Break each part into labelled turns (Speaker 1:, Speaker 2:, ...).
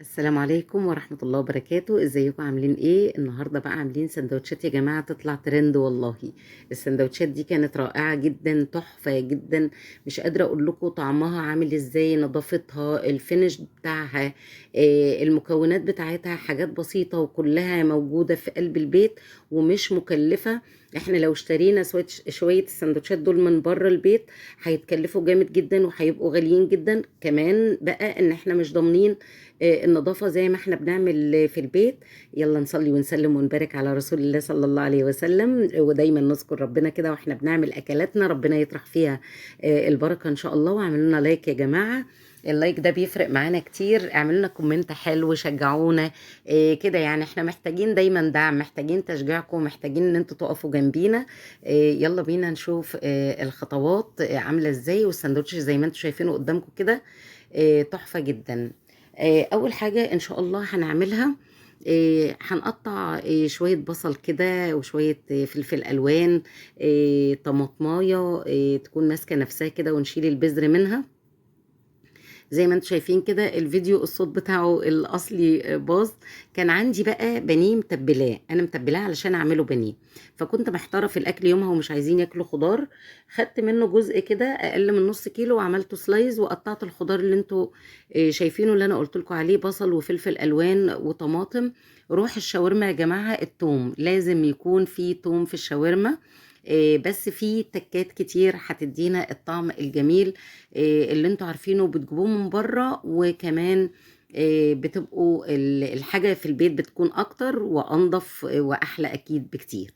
Speaker 1: السلام عليكم ورحمة الله وبركاته. ازيكم عاملين ايه؟ النهاردة بقى عاملين سندوتشات يا جماعة تطلع ترند والله. السندوتشات دي كانت رائعة جدا، تحفة جدا. مش قادرة اقول لكم طعمها عامل ازاي، نظافتها، الفينش بتاعها، المكونات بتاعتها حاجات بسيطة وكلها موجودة في قلب البيت ومش مكلفة. احنا لو اشترينا شوية السندوتشات دول من بره البيت هيتكلفوا جامد جدا وهيبقوا غاليين جدا كمان، بقى ان احنا مش ضامنين النظافة زي ما احنا بنعمل في البيت. يلا نصلي ونسلم ونبارك على رسول الله صلى الله عليه وسلم، ودايما نذكر ربنا كده واحنا بنعمل اكلاتنا، ربنا يطرح فيها البركة ان شاء الله. واعملوا لنا لايك يا جماعة، اللايك ده بيفرق معانا كتير. اعملوا لنا كومنت حلو، شجعونا كده، يعني احنا محتاجين دايما دعم، محتاجين تشجيعكم، محتاجين ان انتوا تقفوا جنبينا. يلا بينا نشوف الخطوات عاملة ازاي. والساندوتش زي ما انتوا شايفينه قدامكم كده تحفة جدا. اول حاجة ان شاء الله هنعملها، هنقطع شوية بصل كده وشوية فلفل الوان، طماطمايه تكون ماسكة نفسها كده، ونشيل البذر منها. زي ما انتم شايفين كده الفيديو الصوت بتاعه الاصلي باظ. كان عندي بقى بانيه متبلاه، انا متبلاه علشان اعمله بانيه، فكنت محتاره في الاكل يومها ومش عايزين ياكلوا خضار. خدت منه جزء كده اقل من نص كيلو وعملته سلايز، وقطعت الخضار اللي انتوا شايفينه، اللي انا قلت لكم عليه، بصل وفلفل الوان وطماطم. روح الشاورما يا جماعه، التوم لازم يكون في توم في الشاورما. بس في تكات كتير هتدينا الطعم الجميل اللي انتوا عارفينه بتجيبوه من بره. وكمان بتبقوا الحاجة في البيت بتكون اكتر وانضف واحلى اكيد بكتير.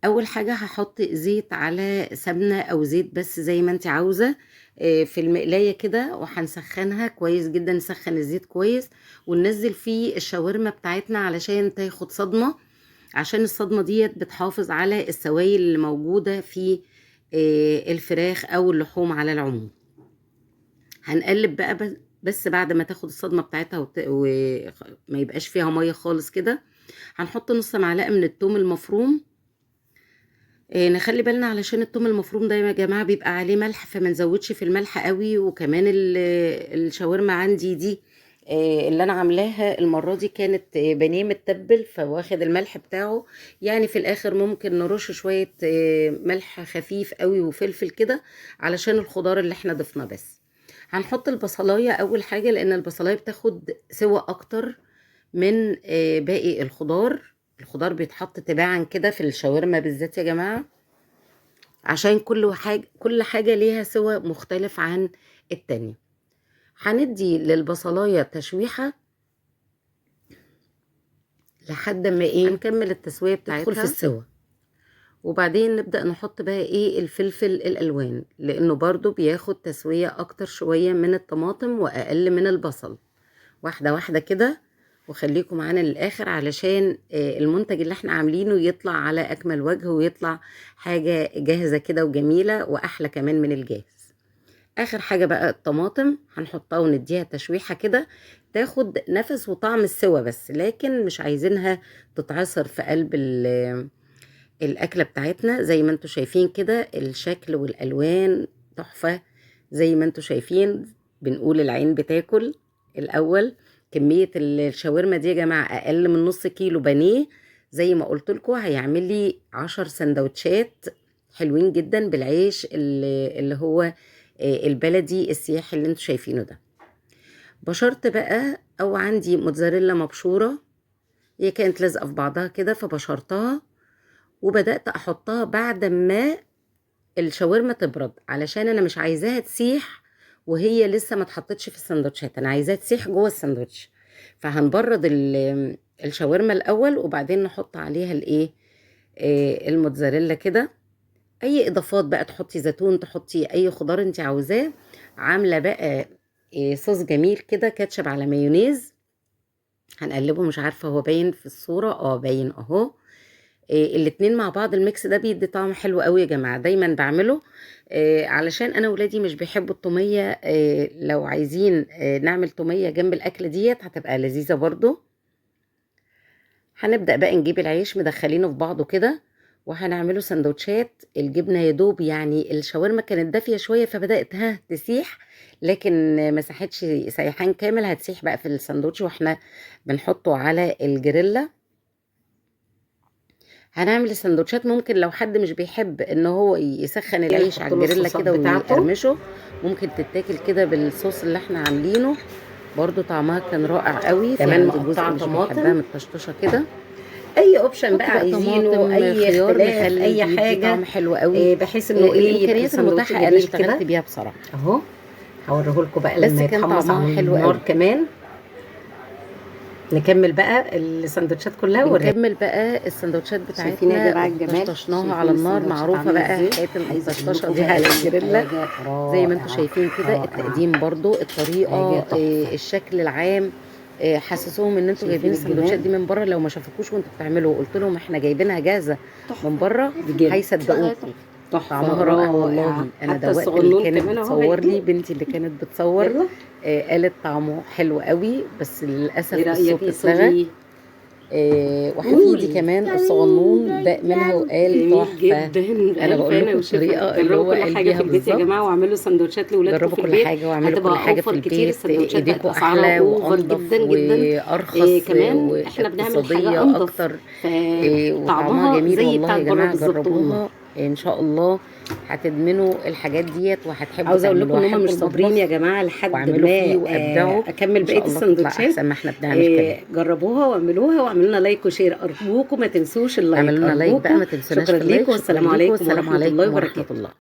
Speaker 1: اول حاجة هحط زيت على سمنة او زيت بس زي ما انت عاوزة في المقلاية كده، وهنسخنها كويس جدا، نسخن الزيت كويس وننزل فيه الشاورما بتاعتنا علشان تاخد صدمة، عشان الصدمة ديت بتحافظ على السوائل اللي موجودة في الفراخ او اللحوم على العموم. هنقلب بقى بس بعد ما تاخد الصدمة بتاعتها وما يبقاش فيها مية خالص كده. هنحط نص معلقة من التوم المفروم. نخلي بالنا علشان التوم المفروم ده يا جماعة بيبقى عليه ملح، فما نزودش في الملح قوي. وكمان الشاورما عندي دي اللي انا عاملاها المرة دي كانت بانيه متبل، فواخد الملح بتاعه. يعني في الاخر ممكن نرش شوية ملح خفيف قوي وفلفل كده علشان الخضار اللي احنا ضفناه بس. هنحط البصلاية اول حاجة، لان البصلاية بتاخد سوى اكتر من باقي الخضار. الخضار بيتحط تباعا كده في الشاورما بالذات يا جماعة، عشان كل حاجة ليها سوى مختلف عن التانية. هندي للبصلاية تشويحة لحد ما نكمل التسوية بتاعتها تدخل في السوى. وبعدين نبدأ نحط بقى الفلفل الألوان، لأنه برضو بياخد تسوية أكتر شوية من الطماطم وأقل من البصل. واحدة واحدة كده، وخليكم معانا للآخر علشان المنتج اللي احنا عاملينه يطلع على أكمل وجه، ويطلع حاجة جاهزة كده وجميلة وأحلى كمان من الجاهز. آخر حاجة بقى الطماطم هنحطها ونديها تشويحة كده، تاخد نفس وطعم السوا بس، لكن مش عايزينها تتعصر في قلب الأكلة بتاعتنا. زي ما انتوا شايفين كده الشكل والألوان تحفة. زي ما انتوا شايفين بنقول العين بتاكل. الأول كمية الشاورما دي يا جماعة أقل من نص كيلو بانيه، زي ما قلت لكم هيعمل لي 10 سندوتشات حلوين جدا بالعيش اللي هو البلدي السياحي اللي انتوا شايفينه ده. بشرت بقى، او عندي موتزاريلا مبشورة، هي كانت لازقة في بعضها كده فبشرتها، وبدأت احطها بعد ما الشاورما تبرد، علشان انا مش عايزاها تسيح وهي لسه ما اتحطتش في السندوتشات، انا عايزاها تسيح جوه السندوتش. فهنبرد الشاورما الاول وبعدين نحط عليها الموتزاريلا كده. اي اضافات بقى، تحطي زيتون، تحطي اي خضار انت عاوزاه. عامله بقى صوص جميل كده، كاتشب على مايونيز. هنقلبه، مش عارفه هو باين في الصوره، باين اهو. الاتنين مع بعض الميكس ده بيدي طعم حلو قوي يا جماعه، دايما بعمله علشان انا ولادي مش بيحبوا التوميه. لو عايزين نعمل توميه جنب الاكل ديت هتبقى لذيذه برضو. هنبدأ بقى نجيب العيش مدخلينه في بعضه كده، وهنعمله سندوتشات. الجبنة يا دوب يعني الشاورما كانت دافية شوية فبدأت تسيح، لكن ما ساحتش سيحان كامل، هتسيح بقى في الساندوتش واحنا بنحطه على الجريلا. هنعمل السندوتشات ممكن لو حد مش بيحب ان هو يسخن العيش على الجريلا كده ويقرمشه، ممكن تتاكل كده بالصوص اللي احنا عاملينه، برضو طعمها كان رائع قوي.
Speaker 2: كمان
Speaker 1: في جزء مش بيحبها متطشطشه كده،
Speaker 2: اي اوبشن بقى عايزينه، اي
Speaker 1: خيار
Speaker 2: اختلاف، اي حاجه
Speaker 1: طعم حلو قوي.
Speaker 2: بحيث انه
Speaker 1: الامكانيات المتاحه انا اشتغلت بيها بصراحه
Speaker 2: اهو. هوريه لكم بقى
Speaker 1: بس
Speaker 2: لما
Speaker 1: كان
Speaker 2: يتحمص على
Speaker 1: حلو
Speaker 2: النار
Speaker 1: قوي.
Speaker 2: كمان نكمل بقى السندوتشات كلها
Speaker 1: ونكمل بقى السندوتشات بتاعتنا. طشطشناها على النار، معروفه بقى حكايه الطشطشه دي على الجريلا زي ما انتم شايفين كده. التقديم برضو، الطريقه، الشكل العام، حسسوهم ان انتوا جايبين السندوتشات دي من بره. لو ما شافوكوش وانتوا بتعملوا وقلت لهم احنا جايبينها جاهزه من بره هيصدقوكم. طعمها رائع والله. انا دوقت اللي كانت بتصور لي، بنتي اللي كانت بتصور قالت طعمه حلو قوي، بس للاسف الصوت اتلغى. وحفيدي كمان الصغنون داق منها وقال تحفه. انا بقول لكم الطريقه اللي هو قال بيها بالظبط.
Speaker 2: يا جماعه واعملوا سندوتشات لاولادكم في البيت،
Speaker 1: جربوا كل حاجه واعملوا كل حاجه في البيت. ايديكم احلى وانضف
Speaker 2: جدا جدا
Speaker 1: وارخص
Speaker 2: كمان احنا بنعمل حاجه
Speaker 1: اكتر، وطعمها جميل والله يا جماعه. جربوها ان شاء الله هتدمنوا الحاجات ديت وهتحبوا.
Speaker 2: عاوزه اقول لكم ان هم مش صابرين يا جماعه لحد ما اكمل بقيه السندوتشات
Speaker 1: احسن ما احنا بنعمل كده.
Speaker 2: جربوها واعملوها واعملوا لنا لايك وشير ارجوكم، ما تنسوش اللايك.
Speaker 1: اعملوا لنا لايك بقى، ما تنسوناش
Speaker 2: شكرا ليكم والسلام عليكم ورحمه الله وبركاته.